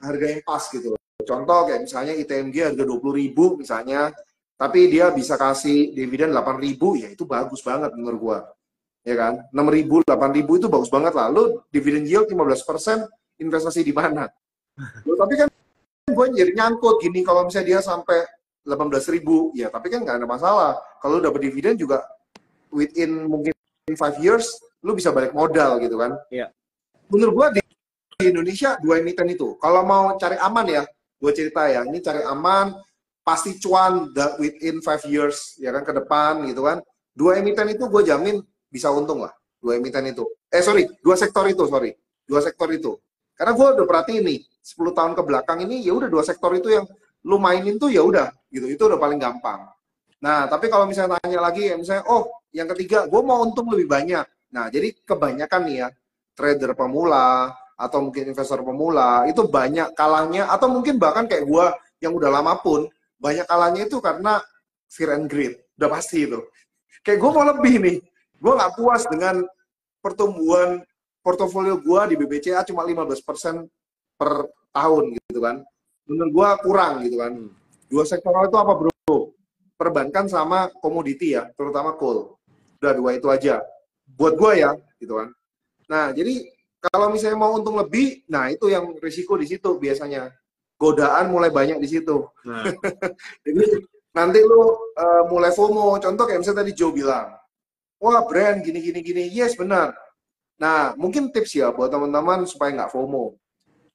Harga yang pas gitu. Contoh kayak misalnya ITMG harga 20.000 misalnya, tapi dia bisa kasih dividen 8.000, ya itu bagus banget menurut gua. Ya kan? 6.000, 8.000 itu bagus banget lah. Lu dividen yield 15%, investasi di mana? Tapi kan gue jadi nyangkut gini, kalau misalnya dia sampai 18.000, ya tapi kan nggak ada masalah. Kalau dapat dividen juga within mungkin 5 years, lu bisa balik modal gitu kan. Iya. Menurut gua di Indonesia 2 emiten itu. Kalau mau cari aman ya, gue cerita ya, ini cari aman, pasti cuan within 5 years, ya kan, ke depan gitu kan. 2 emiten itu gue jamin bisa untung lah, 2 emiten itu. 2 sektor itu, 2 sektor itu. Karena gue udah perhatiin nih, 10 tahun ke belakang ini, ya udah 2 sektor itu yang lu mainin tuh ya udah, gitu. Itu udah paling gampang. Nah, tapi kalau misalnya tanya lagi, ya misalnya, oh, yang ketiga, gue mau untung lebih banyak. Nah, jadi kebanyakan nih ya, trader pemula, atau mungkin investor pemula, itu banyak kalahnya, atau mungkin bahkan kayak gue yang udah lama pun, banyak kalahnya itu karena fear and greed. Udah pasti itu. Kayak gue mau lebih nih. Gue nggak puas dengan pertumbuhan portofolio gue di BBCA cuma 15% per tahun gitu kan. Menurut gue kurang gitu kan. 2 sektoral itu apa bro? Perbankan sama komoditi ya, terutama coal. Udah 2 itu aja. Buat gue ya, gitu kan. Nah, jadi kalau misalnya mau untung lebih, nah itu yang risiko di situ biasanya. Godaan mulai banyak di situ. Nah. Jadi nanti lu mulai FOMO. Contoh kayak misalnya tadi Joe bilang, wah brand gini. Yes, benar. Nah, mungkin tips ya buat teman-teman supaya nggak FOMO.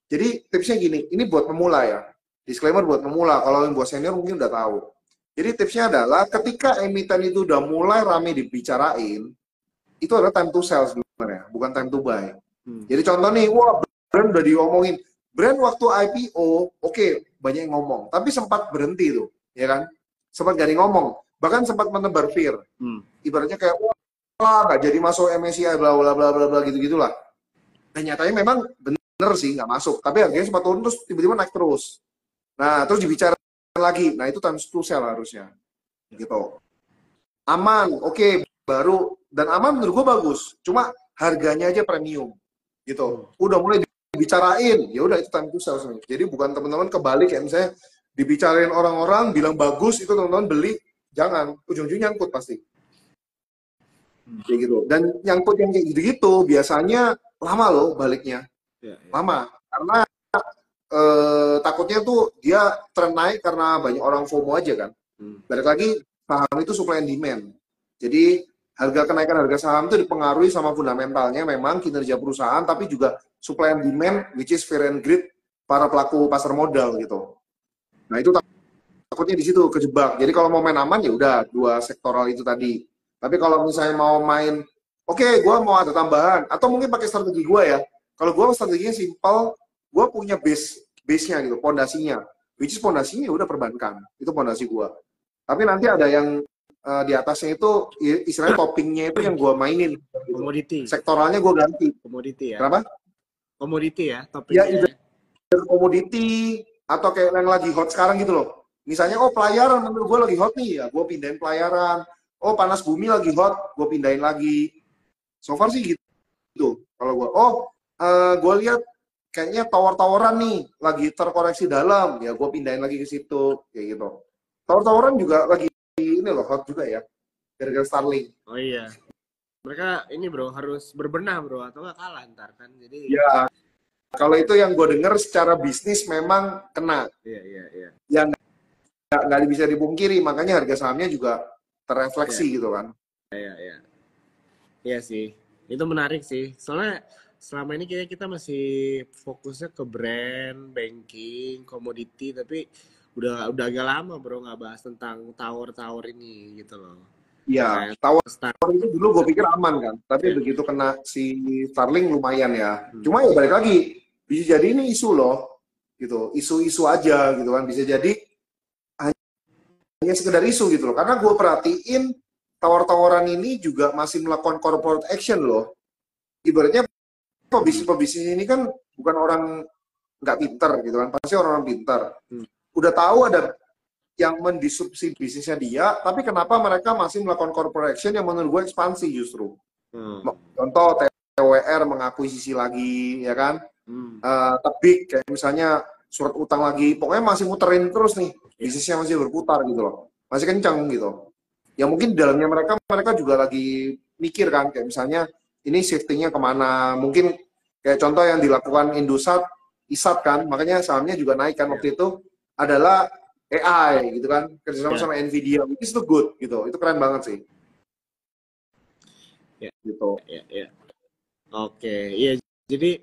Jadi tipsnya gini, ini buat pemula ya. Disclaimer buat pemula, kalau yang buat senior mungkin udah tahu. Jadi tipsnya adalah ketika emiten itu udah mulai rame dibicarain, itu adalah time to sell sebenarnya, bukan time to buy. Jadi contoh nih, wah brand udah diomongin. Brand waktu IPO, oke, banyak yang ngomong. Tapi sempat berhenti tuh, ya kan? Sempat gak ngomong. Bahkan sempat menebar fear. Ibaratnya kayak, wah gak jadi masuk MSCI, bla bla bla bla bla gitu-gitulah. Dan nyatanya memang bener sih, nggak masuk. Tapi harganya sempat turun, terus tiba-tiba naik terus. Nah, terus dibicarain lagi. Nah, itu time to sell harusnya. Gitu. Aman, oke, baru. Dan aman menurut gue bagus. Cuma harganya aja premium. Gitu. Udah mulai dibicarain, ya udah itu time to sell sebenarnya. Jadi bukan teman-teman kebalik ya, misalnya dibicarain orang-orang bilang bagus, itu teman-teman beli, jangan, ujung-ujungnya nyangkut pasti. Kayak gitu. Dan nyangkut yang kayak gitu-gitu biasanya lama loh baliknya. Lama. Karena takutnya tuh dia tren naik karena banyak orang FOMO aja kan. Balik lagi, saham itu supply and demand. Jadi kenaikan harga saham itu dipengaruhi sama fundamentalnya memang kinerja perusahaan, tapi juga supply and demand, which is fear and greed para pelaku pasar modal gitu. Nah itu takutnya di situ kejebak. Jadi kalau mau main aman ya udah 2 sektoral itu tadi. Tapi kalau misalnya mau main, oke, gue mau ada tambahan, atau mungkin pakai strategi gue ya. Kalau gue strateginya simpel, gue punya base-nya gitu, pondasinya. Which is pondasinya ya udah perbankan, itu pondasi gue. Tapi nanti ada yang di atasnya itu istilahnya toppingnya itu yang gue mainin. Gitu. Komoditi. Sektoralnya gue ganti. Komoditi ya. Kenapa? Komoditi ya, toppingnya. Ya, komoditi atau kayak yang lagi hot sekarang gitu loh. Misalnya, oh pelayaran menurut gue lagi hot nih, ya gue pindahin pelayaran. Oh panas bumi lagi hot, gue pindahin lagi. So far sih gitu. Kalau gue, gue lihat kayaknya tower-toweran nih lagi terkoreksi dalam, ya gue pindahin lagi ke situ, kayak gitu. Tower-toweran juga lagi ini loh hot juga ya, gara-gara Starlink. Oh iya, mereka ini bro harus berbenah bro, atau nggak kalah ntar kan. Jadi ya kalau itu yang gue dengar secara bisnis memang kena. Iya. Yang nggak bisa dipungkiri, makanya harga sahamnya juga terrefleksi gitu kan. Iya sih, itu menarik sih. Soalnya selama ini kita masih fokusnya ke brand, banking, komoditi, tapi udah agak lama bro nggak bahas tentang tower ini gitu loh. Iya, tower itu dulu gue pikir aman kan, tapi begitu kena si Starlink lumayan ya. Cuma ya balik lagi, bisa jadi ini isu loh, gitu, isu-isu aja gitu kan, bisa jadi hanya sekedar isu gitu loh. Karena gue perhatiin tawar-tawaran ini juga masih melakukan corporate action loh. Ibaratnya pebisnis ini kan bukan orang nggak pinter gitu kan, pasti orang-orang pinter. Udah tahu ada yang mendisrupsi bisnisnya dia, tapi kenapa mereka masih melakukan corporate action yang menurut gue ekspansi justru. Contoh TWR mengakuisisi lagi, ya kan? Tebik kayak misalnya surat utang lagi, pokoknya masih muterin terus nih, bisnisnya masih berputar gitu loh, masih kencang gitu. Ya mungkin di dalamnya mereka juga lagi mikir kan, kayak misalnya ini shiftingnya kemana, mungkin kayak contoh yang dilakukan Indosat, ISAT kan, makanya sahamnya juga naik kan waktu itu adalah AI gitu kan, kerjasama sama Nvidia, which is too good gitu, itu keren banget sih. Gitu. Oke, iya jadi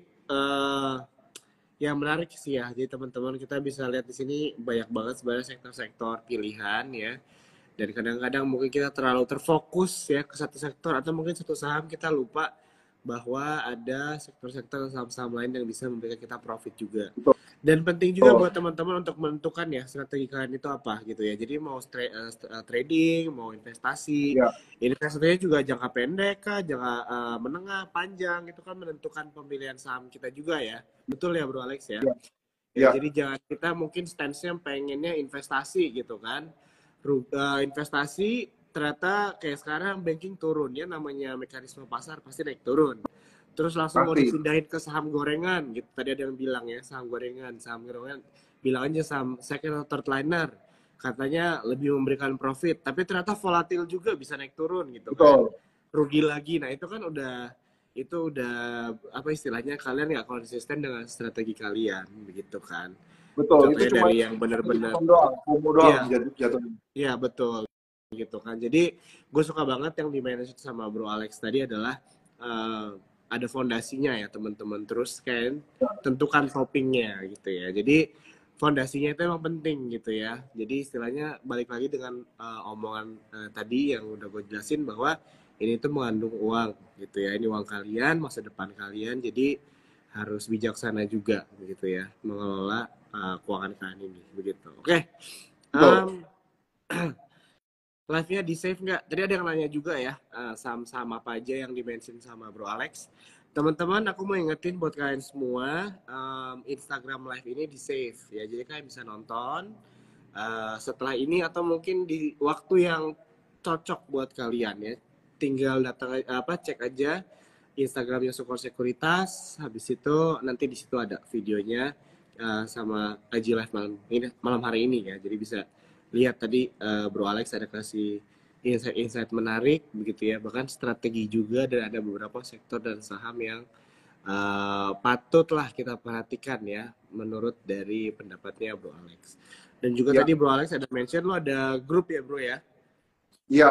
yang menarik sih ya, jadi teman-teman kita bisa lihat di sini banyak banget sebenarnya sektor-sektor pilihan ya. Dan kadang-kadang mungkin kita terlalu terfokus ya ke satu sektor atau mungkin satu saham kita lupa bahwa ada sektor-sektor saham-saham lain yang bisa memberikan kita profit juga. Dan penting juga buat teman-teman untuk menentukan ya strategi kalian itu apa gitu ya. Jadi mau trading, mau investasi, investasinya juga jangka pendek kah, jangka menengah, panjang, itu kan menentukan pemilihan saham kita juga ya. Betul ya Bro Alex ya? Jadi jangan kita mungkin stance-nya pengennya investasi gitu kan. Investasi ternyata kayak sekarang banking turun ya, namanya mekanisme pasar pasti naik turun. Terus langsung mau dipindahin ke saham gorengan gitu. Tadi ada yang bilang ya, saham gorengan bilang aja saham second atau third liner. Katanya lebih memberikan profit, tapi ternyata volatil juga bisa naik turun gitu kan. Rugi lagi. Nah, itu kan udah apa istilahnya, kalian nggak konsisten dengan strategi kalian begitu kan. Betul, contohnya itu cuma dari yang benar-benar iya betul gitu kan. Jadi gue suka banget yang di manage sama Bro Alex tadi adalah ada fondasinya ya teman-teman, terus kan tentukan toppingnya gitu ya. Jadi fondasinya itu emang penting gitu ya. Jadi istilahnya balik lagi dengan omongan tadi yang udah gue jelasin bahwa ini tuh mengandung uang gitu ya. Ini uang kalian, masa depan kalian, jadi harus bijaksana juga begitu ya mengelola keuangan kalian ini begitu. Oke. Live-nya di save nggak? Tadi ada yang nanya juga ya, saham-saham apa aja yang di-mention sama Bro Alex. Teman-teman, aku mau ingetin buat kalian semua, Instagram live ini di save ya. Jadi kalian bisa nonton setelah ini atau mungkin di waktu yang cocok buat kalian ya. Tinggal datang cek aja Instagramnya Sukor Sekuritas. Habis itu nanti di situ ada videonya sama IG live malam hari ini ya. Jadi bisa lihat tadi Bro Alex ada kasih insight menarik begitu ya, bahkan strategi juga, dan ada beberapa sektor dan saham yang patutlah kita perhatikan ya menurut dari pendapatnya Bro Alex. Dan juga tadi Bro Alex ada mention lo ada grup ya Bro ya? Iya.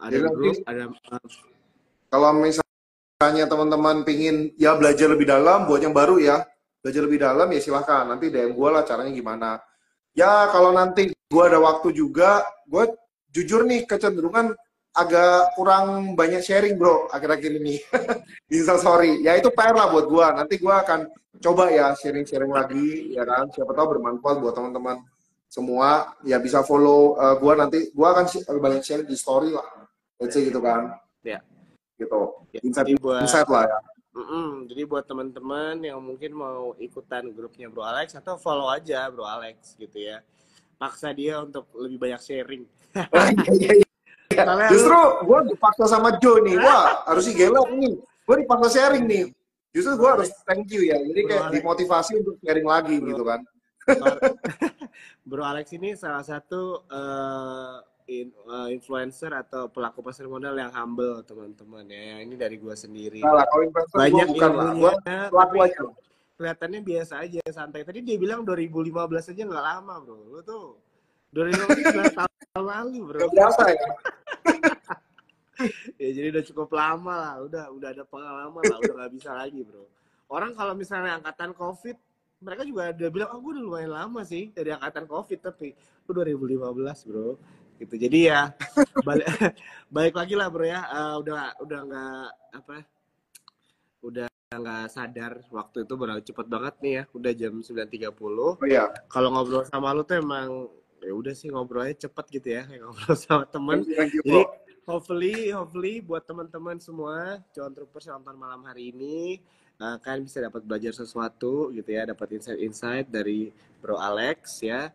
Ada grup, ada kalau misalnya teman-teman pingin ya belajar lebih dalam, buat yang baru ya, belajar lebih dalam ya silahkan, nanti DM gue lah caranya gimana. Ya kalau nanti gue ada waktu juga, gue jujur nih kecenderungan agak kurang banyak sharing Bro akhir-akhir ini. Sorry, ya itu PR lah buat gue. Nanti gue akan coba ya sharing-sharing lagi ya kan, siapa tahu bermanfaat buat teman-teman semua. Ya bisa follow gue, nanti gue akan banyak sharing di story lah, let's say gitu kan. Ya. Gitu. Ya, insight lah ya. Jadi buat teman-teman yang mungkin mau ikutan grupnya Bro Alex, atau follow aja Bro Alex gitu ya. Paksa dia untuk lebih banyak sharing. Justru gue dipaksa sama Joe nih. Wah, harus sih gila nih. Gue dipaksa sharing nih. Justru gue harus thank you ya. Jadi kayak dimotivasi untuk sharing lagi gitu kan. Bro Alex ini salah satu influencer atau pelaku pasar modal yang humble teman-teman ya. Ini dari gue sendiri. Nah, kalau investor banyak ilmunya, tapi kelihatannya biasa aja, santai. Tadi dia bilang 2015 aja nggak lama Bro. Lu tuh 2015 tahun lalu Bro. Gak biasa ya. Ya jadi udah cukup lama lah. Udah ada pengalaman lah. Udah nggak bisa lagi Bro. Orang kalau misalnya angkatan COVID, mereka juga udah bilang, oh gue udah lumayan lama sih dari angkatan COVID, tapi gue 2015 Bro. Gitu. Jadi ya balik lagi lah Bro ya, udah nggak sadar waktu itu berlalu cepet banget nih ya, udah jam 9.30. Kalau ngobrol sama lu tuh emang ya udah sih ngobrolnya cepet gitu ya, kayak ngobrol sama temen. Jadi hopefully buat teman-teman semua Cuan Troopers yang nonton malam hari ini, kalian bisa dapat belajar sesuatu gitu ya, dapat insight dari Bro Alex ya.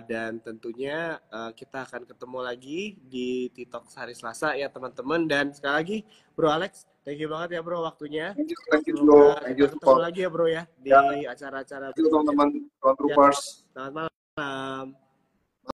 Dan tentunya kita akan ketemu lagi di TikTok hari Selasa ya teman-teman. Dan sekali lagi Bro Alex, thank you banget ya bro waktunya. Thank you kita ketemu lagi ya bro ya di acara-acara teman-teman Troopers. Selamat malam.